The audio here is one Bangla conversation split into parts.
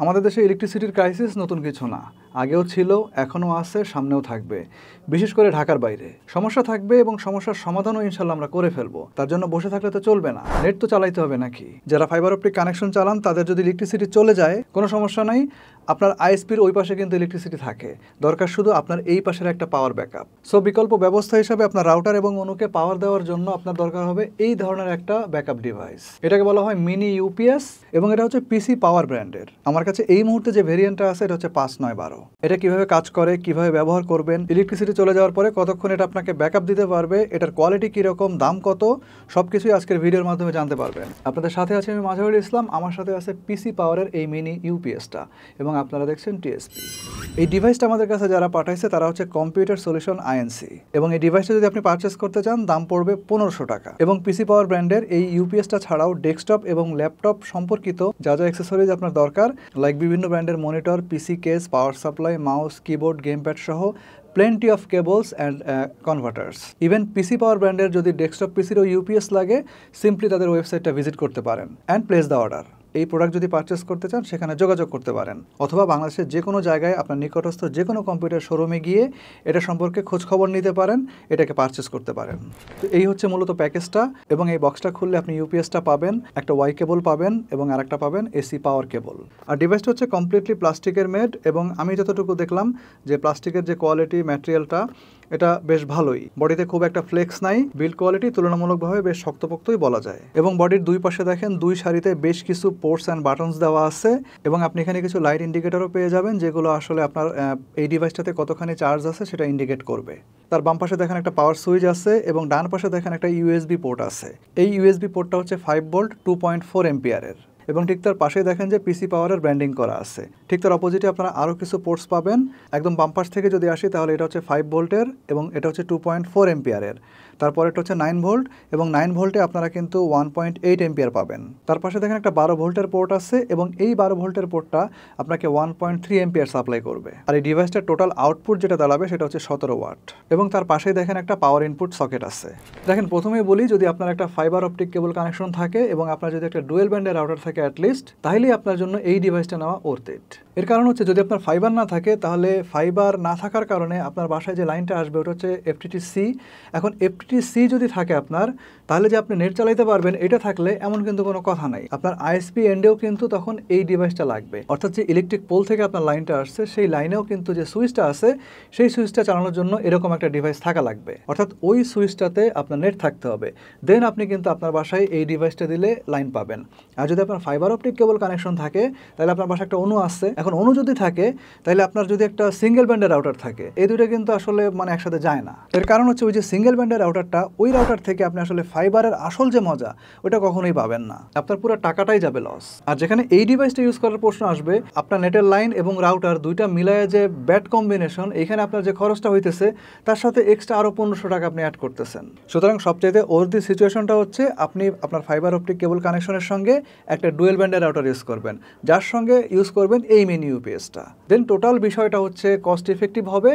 আমাদের দেশে ইলেকট্রিসিটির ক্রাইসিস নতুন কিছু না, আগেও ছিল, এখনও আছে, সামনেও থাকবে। বিশেষ করে ঢাকার বাইরে সমস্যা থাকবে এবং সমস্যার সমাধানও ইনশাল্লাহ আমরা করে ফেলবো। তার জন্য বসে থাকলে তো চলবে না, নেট তো চালাইতে হবে নাকি। যারা ফাইবার অপটিক কানেকশন চালান তাদের যদি ইলেকট্রিসিটি চলে যায় কোনো সমস্যা নাই, আপনার আইএসপির ওই পাশে কিন্তু ইলেকট্রিসিটি থাকে, দরকার শুধু আপনার এই পাশের একটা পাওয়ার ব্যাকআপ। সো বিকল্প ব্যবস্থা হিসাবে আপনার রাউটার এবং অনুকে পাওয়ার দেওয়ার জন্য আপনার দরকার হবে এই ধরনের একটা ব্যাকআপ ডিভাইস। এটাকে বলা হয় মিনি ইউপিএস এবং এটা হচ্ছে পিসি পাওয়ার ব্র্যান্ডের। আমার কাছে এই মুহূর্তে যে ভেরিয়েন্টটা আছে এটা হচ্ছে 5912। এটা কিভাবে কাজ করে, কিভাবে ব্যবহার করবেন, ইলেকট্রিসিটি চলে যাওয়ার পরে কতক্ষণ এটা আপনাকে ব্যাকআপ দিতে পারবে, এটার কোয়ালিটি কীরকম, দাম কত, সবকিছুই আজকের ভিডিওর মাধ্যমে জানতে পারবেন। আপনাদের সাথে আছে আমি মাঝারুল ইসলাম, আমার সাথে আছে পিসি পাওয়ারের এই মিনি ইউপিএসটা এবং আপনারা দেখছেন টিএসপি। এই ডিভাইসটা আমাদের কাছে যারা পাঠাইছে তারা হচ্ছে কম্পিউটার সলিউশন আইএনসি এবং এই ডিভাইসটা যদি আপনি পারচেস করতে চান দাম পড়বে 1500 টাকা। এবং পিসি পাওয়ার ব্র্যান্ডের এই ইউপিএসটা ছাড়াও ডেস্কটপ এবং ল্যাপটপ সম্পর্কিত যা যা অ্যাক্সেসরিজ আপনার দরকার, লাইক বিভিন্ন ব্র্যান্ডের monitor, PC case, power supply, mouse, keyboard, gamepad সহ plenty of cables and converters. Even PC power ব্র্যান্ডের যদি ডেস্কটপ পিসিরও ইউপিএস লাগে, সিম্পলি তাদের ওয়েবসাইটটা ভিজিট করতে পারেন অ্যান্ড প্লেস দ্য অর্ডার। এই প্রোডাক্ট যদি পারচেস করতে চান সেখানে যোগাযোগ করতে পারেন, অথবা বাংলাদেশের যে কোনো জায়গায় আপনার নিকটস্থ যে কোনো কম্পিউটার শোরুমে গিয়ে এটা সম্পর্কে খোঁজখবর নিতে পারেন, এটাকে পারচেস করতে পারেন। তো এই হচ্ছে মূলত প্যাকেজটা এবং এই বক্সটা খুললে আপনি ইউপিএসটা পাবেন, একটা ওয়াই কেবল পাবেন এবং আরেকটা পাবেন এসি পাওয়ার কেবল। আর ডিভাইসটা হচ্ছে কমপ্লিটলি প্লাস্টিকের মেড এবং আমি যতটুকু দেখলাম যে প্লাস্টিকের যে কোয়ালিটি ম্যাটেরিয়ালটা এটা বেশ ভালোই। বডিতে খুব একটা ফ্লেক্স নাই, বিল্ড কোয়ালিটি তুলনামূলকভাবে বেশ শক্তপোক্তই বলা যায়। এবং বডির দুই পাশে দেখেন দুই সারিতে বেশ কিছু পোর্টস অ্যান্ড বাটনস দেওয়া আছে এবং আপনি এখানে কিছু লাইট ইন্ডিকেটরও পেয়ে যাবেন যেগুলো আসলে আপনার এই ডিভাইসটাতে কতখানি চার্জ আছে সেটা ইন্ডিকেট করবে। তার বাম পাশে দেখেন একটা পাওয়ার সুইচ আছে এবং ডান পাশে দেখেন একটা ইউএসবি পোর্ট আছে। এই ইউএসবি পোর্টটা হচ্ছে 5 ভোল্ট 2.4 এম্পিয়ারের এবং ঠিক তার পাশেই দেখেন যে পিসি পাওয়ারের ব্র্যান্ডিং করা আছে। ঠিক তার অপোজিটে আপনারা আরও কিছু পোর্টস পাবেন। একদম বাম পাশ থেকে যদি আসি তাহলে এটা হচ্ছে 5 ভোল্টের এবং এটা হচ্ছে 2.4 এম্পিয়ারের। তারপর এটা হচ্ছে 9 ভোল্ট এবং 9 ভোল্টে আপনারা কিন্তু 1.8 এম্পিয়ার পাবেন। তার পাশে দেখেন একটা 12 ভোল্টের পোর্ট আছে এবং এই 12 ভোল্টের পোর্টটা আপনাকে 1.3 এম্পিয়ার সাপ্লাই করবে। আর এই ডিভাইসটার টোটাল আউটপুট যেটা দাঁড়াবে সেটা হচ্ছে 17 ওয়াট এবং তার পাশেই দেখেন একটা পাওয়ার ইনপুট সকেট আছে। দেখেন প্রথমেই বলি, যদি আপনার একটা ফাইবার অপটিক কেবল কানেকশন থাকে এবং আপনার যদি একটা ডুয়েল ব্যান্ডের রাউটার থাকে অ্যাটলিস্ট, তাহলেই আপনার জন্য এই ডিভাইসটা নেওয়া ওর্থ ইট। এর কারণ হচ্ছে যদি আপনার ফাইবার না থাকে তাহলে ফাইবার না থাকার কারণে আপনার বাসায় যে লাইনটা আসবে ওটা হচ্ছে এফটিটিসি। এখন এফটিটিসি যদি থাকে আপনার, তাহলে যে আপনি নেট চালাইতে পারবেন এটা থাকলে এমন কিন্তু কোনো কথা নাই। আপনার আইএসপি এন্ডেও কিন্তু তখন এই ডিভাইসটা লাগবে, অর্থাৎ যে ইলেকট্রিক পোল থেকে আপনার লাইনটা আসছে সেই লাইনেও কিন্তু যে সুইচটা আছে সেই সুইচটা চালানোর জন্য এরকম একটা ডিভাইস থাকা লাগবে, অর্থাৎ ওই সুইচটাতে আপনার নেট থাকতে হবে। দেন আপনি কিন্তু আপনার বাসায় এই ডিভাইসটা দিলে লাইন পাবেন। আর যদি আপনার ফাইবার অপটিক কেবল কানেকশন থাকে তাহলে আপনার বাসায় একটা অনু আসছে। এখন অনু যদি থাকে তাহলে আপনার যদি একটা সিঙ্গেল ব্যান্ডের রাউটার থাকে, এই দুটো কিন্তু আসলে একসাথে যায় না। এর কারণ হচ্ছে ওই যে সিঙ্গেল ব্যান্ডের রাউটারটা, ওই রাউটার থেকে আপনি আসলে ফাইবারের আসল যে মজা ওটা কখনোই পাবেন না, আপনার পুরো টাকাটাই যাবে লস। আর যেখানে এই ডিভাইসটা ইউজ করার প্রশ্ন আসবে, আপনার নেটের লাইন এবং রাউটার দুইটা মিলায় যে ব্যাড কম্বিনেশন, এখানে আপনার যে খরচটা হইতেছে তার সাথে এক্সট্রা আরও 1500 টাকা আপনি অ্যাড করতেছেন। সুতরাং সবচাইতে ওর্দি সিচুয়েশনটা হচ্ছে আপনি আপনার ফাইবার অপটিক কেবল কানেকশনের সঙ্গে একটা ডুয়েল ব্যান্ডের রাউটার ইউজ করবেন, যার সঙ্গে ইউজ করবেন এই মিনি ইউপিএসটা। দেন টোটাল বিষয়টা হচ্ছে কস্ট ইফেক্টিভ হবে,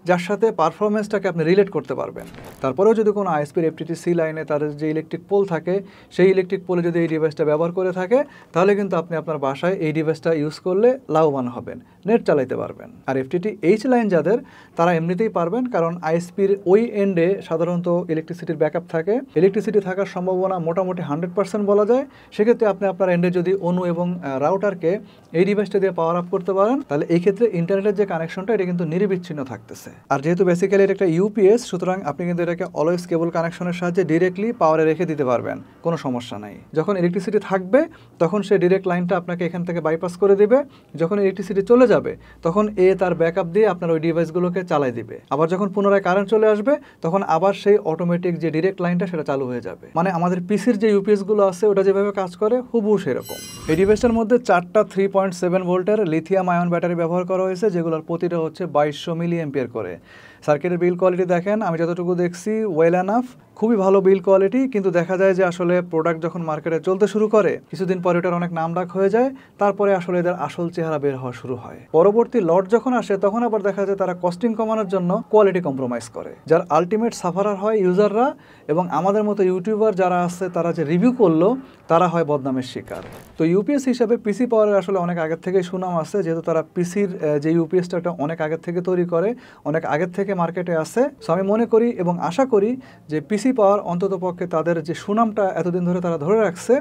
যার সাথে পারফরমেন্সটাকে আপনি রিলেট করতে পারবেন। তারপরেও যদি কোনো আইএসপির এফটিটিসি লাইনে তাদের যে ইলেকট্রিক পোল থাকে সেই ইলেকট্রিক পোলে যদি এই ডিভাইসটা ব্যবহার করে থাকে তাহলে কিন্তু আপনি আপনার বাসায় এই ডিভাইসটা ইউজ করলে লাভবান হবেন, নেট চালাইতে পারবেন। আর এফটিটিএইচ লাইন যাদের, তারা এমনিতেই পারবেন, কারণ আইএসপির ওই এন্ডে সাধারণত ইলেকট্রিসিটির ব্যাকআপ থাকে। ইলেকট্রিসিটি থাকার সম্ভাবনা মোটামুটি 100% বলা যায়। সেক্ষেত্রে আপনি আপনার এন্ডে যদি অনু এবং রাউটারকে এই ডিভাইসটা দিয়ে পাওয়ার আপ করতে পারেন তাহলে এই ক্ষেত্রে ইন্টারনেটের যে কানেকশনটা এটা কিন্তু নিরবিচ্ছিন্ন থাকতেছে। আর যেহেতু বেসিক্যালি এটা একটা ইউপিএস, সুতরাং আপনি কিন্তু এটাকে অলওয়েজ কেবল কানেকশনের সাহায্যে ডিরেক্টলি পাওয়ারে রেখে দিতে পারবেন, কোনো সমস্যা নাই। যখন ইলেকট্রিসিটি থাকবে তখন সে ডিরেক্ট লাইনটা আপনাকে এখান থেকে বাইপাস করে দিবে, যখন ইলেকট্রিসিটি চলে যাবে তখন তার ব্যাকআপ দিয়ে আপনার ওই ডিভাইসগুলোকে চালাই দিবে। আবার যখন পুনরায় কারেন্ট চলে আসবে তখন আবার সেই অটোমেটিক যে ডিরেক্ট লাইনটা সেটা চালু হয়ে যাবে। আমাদের পিসির যে ইউপিএসগুলো আছে ওটা যেভাবে কাজ করে হুবহু সেরকম। এই ডিভাইসটার মধ্যে 4টা 3.7 ভোল্টের লিথিয়াম আয়ন ব্যাটারি ব্যবহার করা হয়েছে, যেগুলোর প্রতিটা হচ্ছে 2200 মিলি এম্পিয়ার করে। সার্কিটের বিল কোয়ালিটি দেখেন, আমি যতটুকু দেখছি ওয়েল এনাফ, খুবই ভালো বিল কোয়ালিটি, কিন্তু দেখা যায় যে আসলে প্রোডাক্ট যখন মার্কেটে চলতে শুরু করে কিছুদিন পরে এটার অনেক নামডাক হয়ে যায়, তারপরে আসলে এদের আসল চেহারা বের হওয়া শুরু হয়। পরবর্তী লট যখন আসে তখন আবার দেখা যায় তারা কস্টিং কমানোর জন্য কোয়ালিটি কম্প্রোমাইজ করে, যার আলটিমেট সাফারার হয় ইউজাররা, এবং আমাদের মতো ইউটিউবার যারা আছে তারা যে রিভিউ করলো তারা হয় বদনামের শিকার। তো ইউপিএস হিসাবে পিসি পাওয়ারের আসলে অনেক আগের থেকে সুনাম আছে, যেহেতু তারা পিসির যে ইউপিএসটা এটা অনেক আগের থেকে তৈরি করে, অনেক আগের থেকে মার্কেটে আছে। সো আমি মনে করি এবং আশা করি যে পিসি পাওয়ার অন্ততপক্ষে তাদের যে সুনামটা এতদিন ধরে তারা ধরে রাখছে,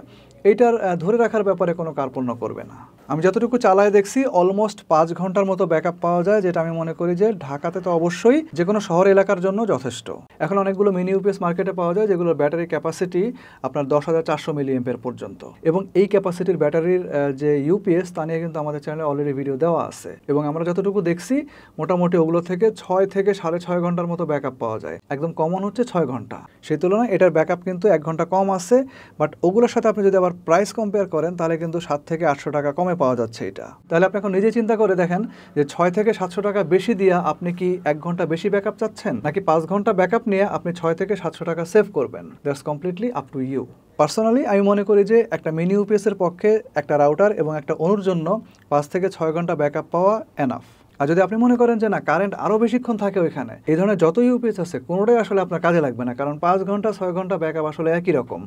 এইটার ধরে রাখার ব্যাপারে কোনো কার্পণ্য করবে না। আমি যতটুকু চালায় দেখছি অলমোস্ট 5 ঘন্টার মতো ব্যাকআপ পাওয়া যায়, যেটা আমি মনে করি যে ঢাকাতে তো অবশ্যই যে কোনো শহর এলাকার জন্য যথেষ্ট। এখন অনেকগুলো মিনি ইউপিএস মার্কেটে পাওয়া যায় যেগুলোর ব্যাটারি ক্যাপাসিটি আপনার 10,400 মিলিঅ্যাম্পিয়ার পর্যন্ত, এবং এই ক্যাপাসিটির ব্যাটারির যে ইউপিএস তা নিয়ে কিন্তু আমাদের চ্যানেলে অলরেডি ভিডিও দেওয়া আছে, এবং আমরা যতটুকু দেখছি মোটামুটি ওগুলো থেকে 6 থেকে 6.5 ঘন্টার মতো ব্যাকআপ পাওয়া যায়। একদম কমন হচ্ছে 6 ঘন্টা, সেই তুলনায় এটার ব্যাকআপ কিন্তু 1 ঘন্টা কম আছে। বাট ওগুলোর সাথে আপনি যদি আবার প্রাইস কম্পেয়ার করেন তাহলে কিন্তু 7 থেকে 800 টাকা কমে পাওয়া যাচ্ছে এটা। তাহলে আপনি এখন নিজে চিন্তা করে দেখেন যে 6 থেকে 700 টাকা বেশি দিয়ে আপনি কি 1 ঘন্টা বেশি ব্যাকআপ চাচ্ছেন, নাকি 5 ঘন্টা ব্যাকআপ নিয়ে আপনি 6 থেকে 700 টাকা সেভ করবেন। That's completely up to you. Personally আমি মনে করি যে একটা মিনি ইউপিএসের পক্ষে একটা রাউটার এবং একটা অনুর জন্য 5 থেকে 6 ঘন্টা ব্যাকআপ পাওয়া এনাফ। আর যদি আপনি মনে করেন যে না কারেন্ট আরও বেশিক্ষণ থাকে ওইখানে, এই ধরনের যত ইউপিএস আছে কোনোটাই আসলে আপনার কাজে লাগবে না, কারণ 5 ঘন্টা 6 ঘন্টা ব্যাকআপ আসলে একই রকম।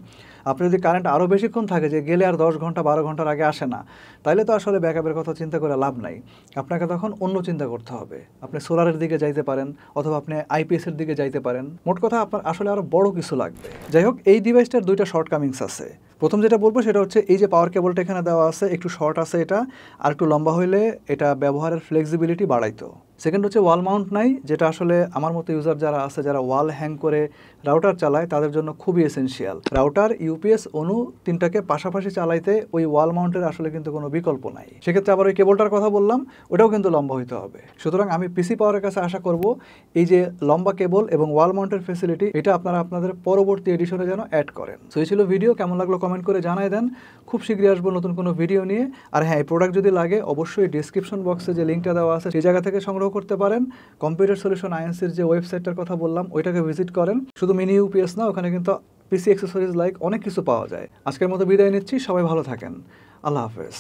আপনি যদি কারেন্ট আরও বেশিক্ষণ থাকে, যে গেলে আর 10 ঘন্টা 12 ঘন্টার আগে আসে না, তাহলে তো আসলে ব্যাকআপের কথা চিন্তা করে লাভ নাই। আপনাকে তখন অন্য চিন্তা করতে হবে। আপনি সোলারের দিকে যাইতে পারেন, অথবা আপনি আইপিএসের দিকে যাইতে পারেন। মোট কথা আপনার আসলে আরও বড় কিছু লাগবে। যাই হোক, এই ডিভাইসটার 2টা শর্টকামিংস আছে। প্রথম যেটা বলবো সেটা হচ্ছে এই যে পাওয়ার কেবলটা এখানে দেওয়া আছে, একটু শর্ট আছে এটা, আর একটু লম্বা হইলে এটা ব্যবহারের ফ্লেক্সিবিলিটি বাড়াইতো। সেকেন্ড হচ্ছে ওয়াল মাউন্ট নাই, যেটা আসলে আমার মতো ইউজার যারা আছে যারা ওয়াল হ্যাং করে রাউটার চালায় তাদের জন্য খুবই এসেনশিয়াল। রাউটার, ইউপিএস, অনু তিনটাকে পাশাপাশি চালাইতে ওই ওয়াল মাউন্টের আসলে কিন্তু কোনো বিকল্প নাই। সেক্ষেত্রে আবার ওই কেবলটার কথা বললাম, ওটাও কিন্তু লম্বা হইতে হবে। সুতরাং আমি পিসি পাওয়ারের কাছে আশা করব এই যে লম্বা কেবল এবং ওয়াল মাউন্টের ফেসিলিটি, এটা আপনারা আপনাদের পরবর্তী এডিশনে যেন অ্যাড করেন। সো এই ছিল ভিডিও, কেমন লাগলো কমেন্ট করে জানাই দেন। খুব শীঘ্রই আসবো নতুন কোনো ভিডিও নিয়ে। আর হ্যাঁ, এই প্রোডাক্ট যদি লাগে অবশ্যই ডিসক্রিপশন বক্সে যে লিঙ্কটা দেওয়া আছে সেই জায়গা থেকে সংগ্রহ করতে পারেন। কম্পিউটার সলিউশন আইএনসির যে ওয়েবসাইটটার কথা বললাম ওইটাকে ভিজিট করেন। শুধু মিনি ইউপিএস না, ওখানে কিন্তু পিসি অ্যাক্সেসরিজ লাইক অনেক কিছু পাওয়া যায়। আজকের মতো বিদায় নিচ্ছি, সবাই ভালো থাকেন, আল্লাহ হাফেজ।